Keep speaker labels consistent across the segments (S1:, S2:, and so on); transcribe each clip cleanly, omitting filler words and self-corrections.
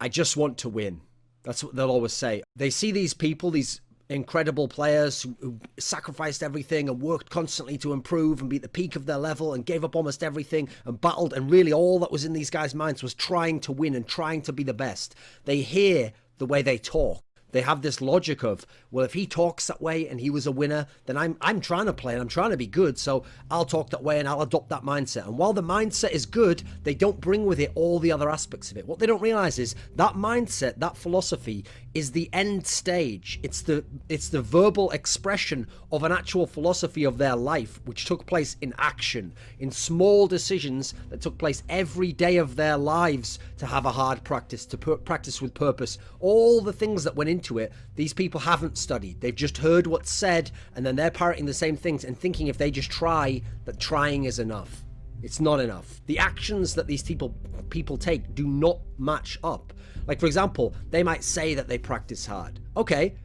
S1: I just want to win. That's what they'll always say. They see these people, these incredible players who sacrificed everything and worked constantly to improve and be at the peak of their level and gave up almost everything and battled, and really all that was in these guys' minds was trying to win and trying to be the best. They hear the way they talk. They have this logic of, well, if he talks that way and he was a winner, then I'm trying to play and I'm trying to be good, so I'll talk that way and I'll adopt that mindset. And while the mindset is good, they don't bring with it all the other aspects of it. What they don't realize is that mindset, that philosophy, is the end stage. It's the verbal expression of an actual philosophy of their life, which took place in action, in small decisions that took place every day of their lives, to have a hard practice, to practice with purpose. All the things that went into it, these people haven't studied. They've just heard what's said, and then they're parroting the same things and thinking if they just try, that trying is enough. It's not enough. The actions that these people take do not match up. Like, for example, they might say that they practice hard. Okay,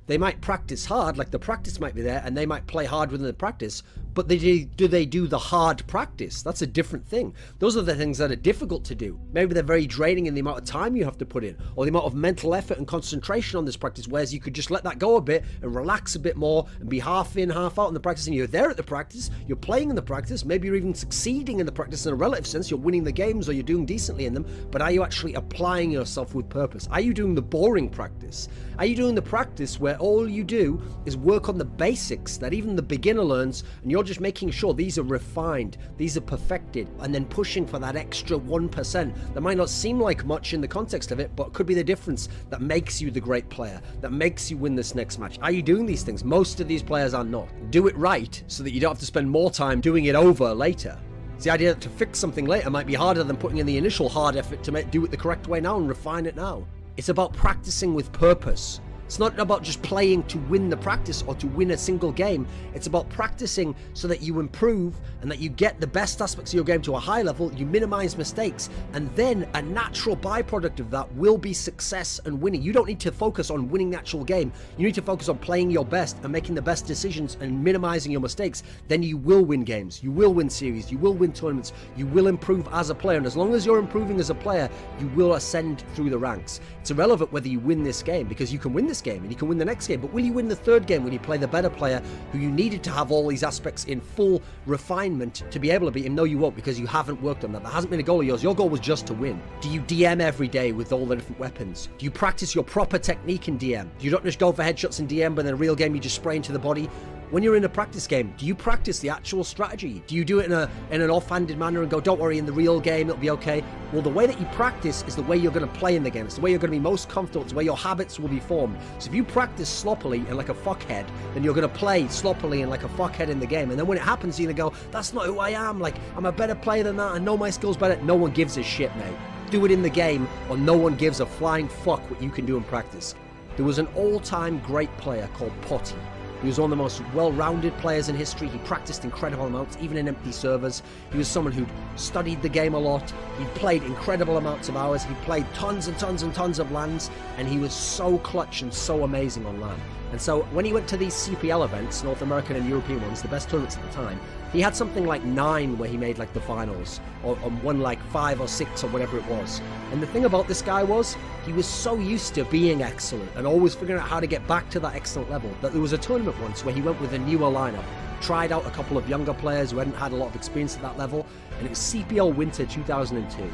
S1: they might practice hard, like the practice might be there, and they might play hard within the practice, but do they do the hard practice? That's a different thing. Those are the things that are difficult to do. Maybe they're very draining in the amount of time you have to put in, or the amount of mental effort and concentration on this practice, whereas you could just let that go a bit and relax a bit more and be half in, half out in the practice, and you're there at the practice, you're playing in the practice, maybe you're even succeeding in the practice in a relative sense, you're winning the games or you're doing decently in them, but are you actually applying yourself with purpose? Are you doing the boring practice? Are you doing the practice where all you do is work on the basics that even the beginner learns, and you're just making sure these are refined, these are perfected, and then pushing for that extra 1% that might not seem like much in the context of it, but could be the difference that makes you the great player, that makes you win this next match? Are you doing these things? Most of these players are not. Do it right so that you don't have to spend more time doing it over later. It's the idea that to fix something later might be harder than putting in the initial hard effort to do it the correct way now and refine it now. It's about practicing with purpose. It's not about just playing to win the practice or to win a single game. It's about practicing so that you improve and that you get the best aspects of your game to a high level, you minimize mistakes, and then a natural byproduct of that will be success and winning. You don't need to focus on winning the actual game. You need to focus on playing your best and making the best decisions and minimizing your mistakes. Then you will win games. You will win series. You will win tournaments. You will improve as a player. And as long as you're improving as a player, you will ascend through the ranks. It's irrelevant whether you win this game, because you can win this game and you can win the next game, but will you win the third game when you play the better player who you needed to have all these aspects in full refinement to be able to beat him? No, you won't, because you haven't worked on that. That hasn't been a goal of yours. Your goal was just to win. Do you DM every day with all the different weapons? Do you practice your proper technique in DM? Do you not just go for headshots in DM, but in a real game you just spray into the body? When you're in a practice game, do you practice the actual strategy? Do you do it in an offhanded manner and go, don't worry, in the real game it'll be okay? Well, the way that you practice is the way you're going to play in the game. It's the way you're going to be most comfortable. It's the way your habits will be formed. So if you practice sloppily and like a fuckhead, then you're going to play sloppily and like a fuckhead in the game. And then when it happens, you're going to go, that's not who I am. Like, I'm a better player than that. I know my skills better. No one gives a shit, mate. Do it in the game, or no one gives a flying fuck what you can do in practice. There was an all-time great player called Potty. He was one of the most well-rounded players in history. He practiced incredible amounts, even in empty servers. He was someone who'd studied the game a lot. He'd played incredible amounts of hours. He played tons and tons and tons of LANs, and he was so clutch and so amazing on LAN. And so when he went to these CPL events, North American and European ones, the best tournaments at the time, he had something like 9 where he made like the finals, or won like 5 or 6 or whatever it was. And the thing about this guy was, he was so used to being excellent and always figuring out how to get back to that excellent level that there was a tournament once where he went with a newer lineup, tried out a couple of younger players who hadn't had a lot of experience at that level, and it was CPL Winter 2002.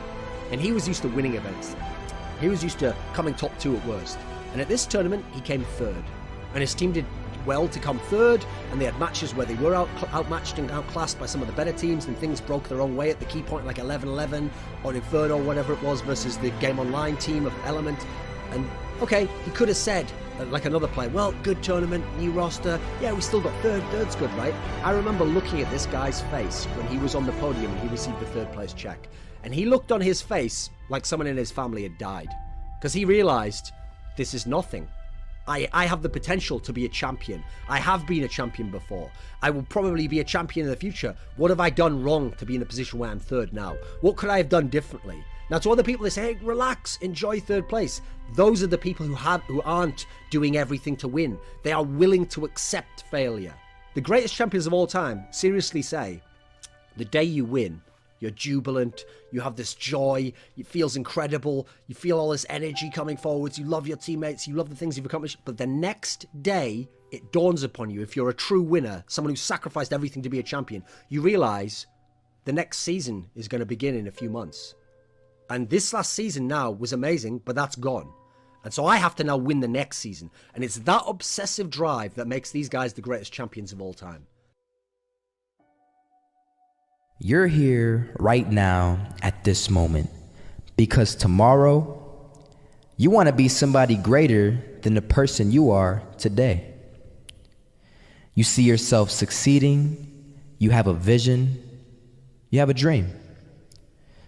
S1: And he was used to winning events. He was used to coming top 2 at worst. And at this tournament, he came 3rd. And his team did well to come 3rd, and they had matches where they were outmatched and outclassed by some of the better teams, and things broke their own way at the key point, like 11-11 or Inferno or whatever it was, versus the Game Online team of Element. And okay, he could have said, like another player, well, good tournament, new roster, yeah, we still got 3rd, 3rd's good, right? I remember looking at this guy's face when he was on the podium and he received the 3rd place check, and he looked on his face like someone in his family had died, because he realized, this is nothing. I have the potential to be a champion. I have been a champion before. I will probably be a champion in the future. What have I done wrong to be in a position where I'm 3rd now? What could I have done differently? Now, to other people, they say, hey, relax, enjoy 3rd place. Those are the people who aren't doing everything to win. They are willing to accept failure. The greatest champions of all time seriously say, the day you win You're jubilant. You have this joy. It feels incredible. You feel all this energy coming forwards. You love your teammates. You love the things you've accomplished. But the next day, it dawns upon you, if you're a true winner, someone who sacrificed everything to be a champion, you realize the next season is going to begin in a few months. And this last season now was amazing, but that's gone. And so I have to now win the next season. And it's that obsessive drive that makes these guys the greatest champions of all time.
S2: You're here right now at this moment because tomorrow you want to be somebody greater than the person you are today. You see yourself succeeding, you have a vision, you have a dream.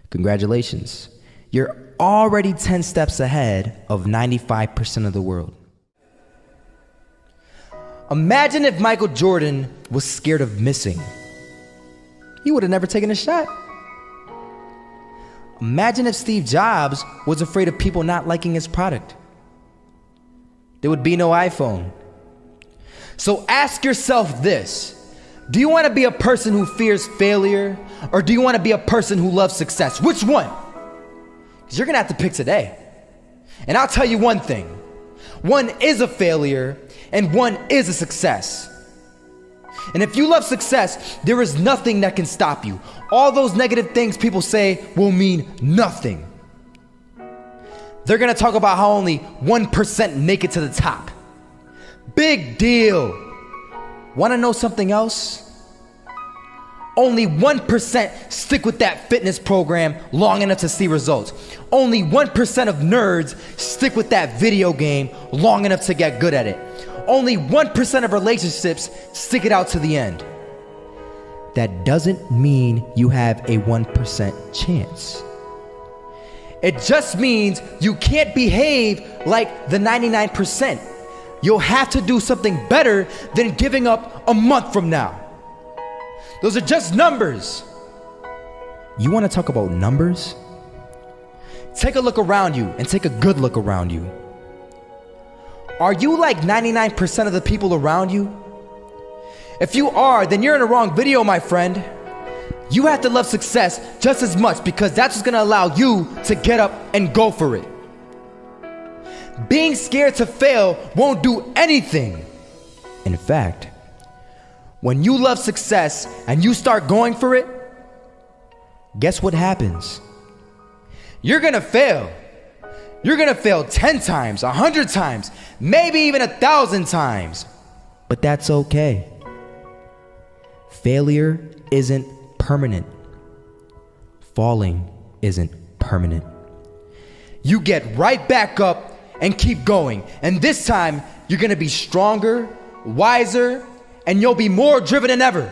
S2: Congratulations. You're already 10 steps ahead of 95% of the world. Imagine if Michael Jordan was scared of missing. He would have never taken a shot. Imagine if Steve Jobs was afraid of people not liking his product. There would be no iPhone. So ask yourself this. Do you want to be a person who fears failure, or do you want to be a person who loves success? Which one? Because you're going to have to pick today. And I'll tell you one thing. One is a failure, and one is a success. And if you love success, there is nothing that can stop you. All those negative things people say will mean nothing. They're gonna talk about how only 1% make it to the top. Big deal. Wanna know something else? Only 1% stick with that fitness program long enough to see results. Only 1% of nerds stick with that video game long enough to get good at it. Only 1% of relationships stick it out to the end. That doesn't mean you have a 1% chance. It just means you can't behave like the 99%. You'll have to do something better than giving up a month from now. Those are just numbers. You want to talk about numbers? Take a look around you and take a good look around you. Are you like 99% of the people around you? If you are, then you're in the wrong video, my friend. You have to love success just as much because that's what's gonna allow you to get up and go for it. Being scared to fail won't do anything. In fact, when you love success and you start going for it, guess what happens? You're gonna fail. You're gonna fail 10 times, 100 times, maybe even 1,000 times. But that's okay. Failure isn't permanent. Falling isn't permanent. You get right back up and keep going. And this time, you're gonna be stronger, wiser, and you'll be more driven than ever.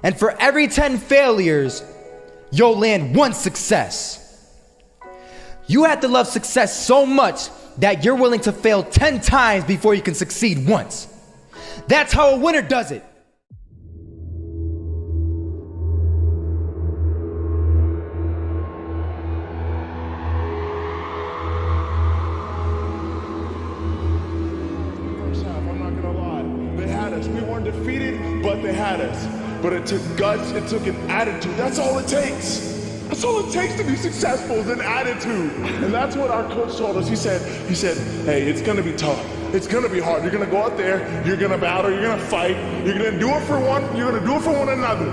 S2: And for every 10 failures, you'll land one success. You have to love success so much that you're willing to fail 10 times before you can succeed once. That's how a winner does it.
S3: First half, I'm not gonna lie. They had us. We weren't defeated, but they had us. But it took guts, it took an attitude. That's all it takes. That's all it takes to be successful is an attitude. And that's what our coach told us. He said, hey, it's gonna be tough. It's gonna be hard. You're gonna go out there, you're gonna battle, you're gonna fight, you're gonna do it for one, you're gonna do it for one another.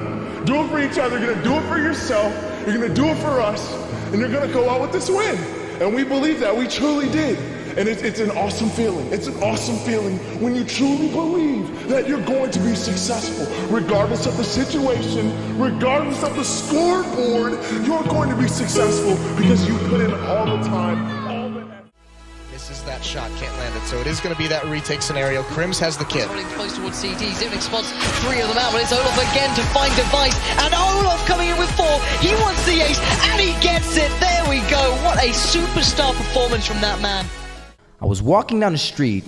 S3: Do it for each other, you're gonna do it for yourself, you're gonna do it for us, and you're gonna go out with this win. And we believe that, we truly did. And it's an awesome feeling. It's an awesome feeling when you truly believe that you're going to be successful. Regardless of the situation, regardless of the scoreboard, you're going to be successful because you put in all the time, all the effort.
S4: Misses that shot, can't land it. So it is going to be that retake scenario. Crims has the kid.
S5: Running close towards CT, Zivnik spots 3 of them out, but it's Olaf again to find device, and Olaf coming in with 4. He wants the ace, and he gets it. There we go. What a superstar performance from that man.
S2: I was walking down the street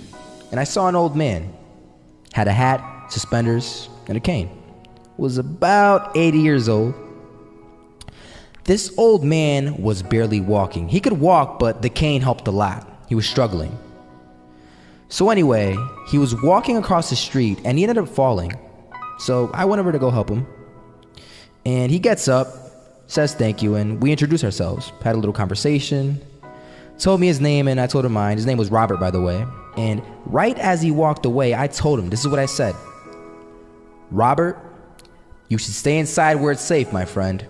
S2: and I saw an old man. Had a hat, suspenders, and a cane. Was about 80 years old. This old man was barely walking. He could walk, but the cane helped a lot. He was struggling. So anyway, he was walking across the street and he ended up falling. So I went over to go help him. And he gets up, says thank you, and we introduce ourselves. Had a little conversation. Told me his name, and I told him mine. His name was Robert, by the way. And right as he walked away, I told him, this is what I said. Robert, you should stay inside where it's safe, my friend.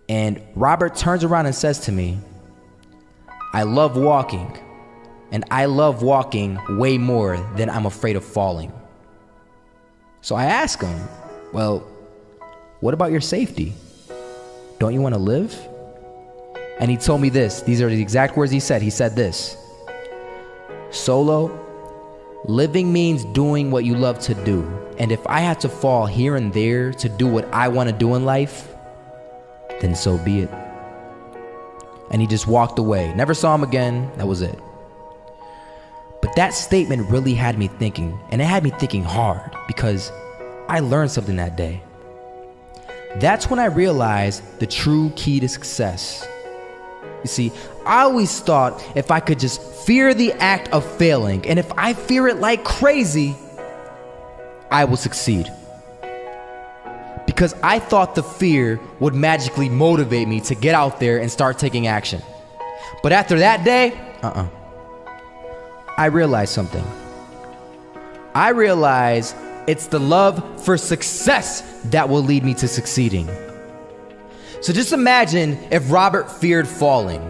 S2: And Robert turns around and says to me, I love walking, and I love walking way more than I'm afraid of falling. So I ask him, well, what about your safety? Don't you want to live? And he told me this. These are the exact words he said. He said this: Solo, living means doing what you love to do. And if I had to fall here and there to do what I want to do in life, then so be it. And he just walked away. Never saw him again. That was it. But that statement really had me thinking, and it had me thinking hard, because I learned something that day. That's when I realized the true key to success. You see, I always thought if I could just fear the act of failing, and if I fear it like crazy, I will succeed. Because I thought the fear would magically motivate me to get out there and start taking action. But after that day, I realized something. I realized it's the love for success that will lead me to succeeding. So just imagine if Robert feared falling.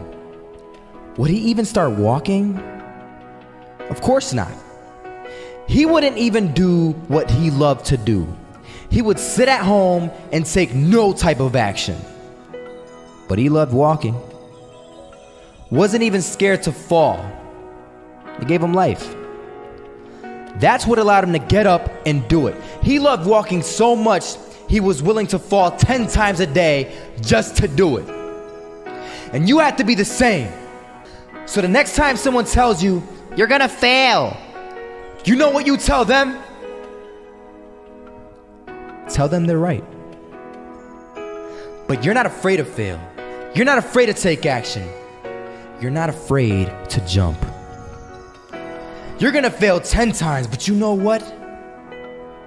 S2: Would he even start walking? Of course not. He wouldn't even do what he loved to do. He would sit at home and take no type of action. But he loved walking. Wasn't even scared to fall. It gave him life. That's what allowed him to get up and do it. He loved walking so much, he was willing to fall 10 times a day just to do it. And you have to be the same. So the next time someone tells you, you're gonna fail, you know what you tell them? Tell them they're right. But you're not afraid to fail. You're not afraid to take action. You're not afraid to jump. You're gonna fail 10 times, but you know what?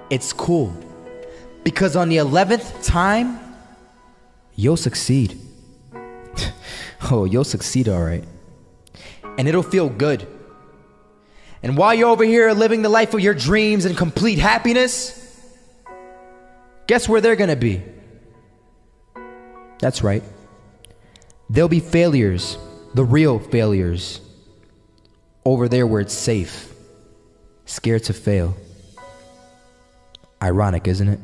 S2: It's cool. Because on the 11th time, you'll succeed. Oh, you'll succeed, all right. And it'll feel good. And while you're over here living the life of your dreams and complete happiness, guess where they're gonna be? That's right. They'll be failures, the real failures, over there where it's safe, scared to fail. Ironic, isn't it?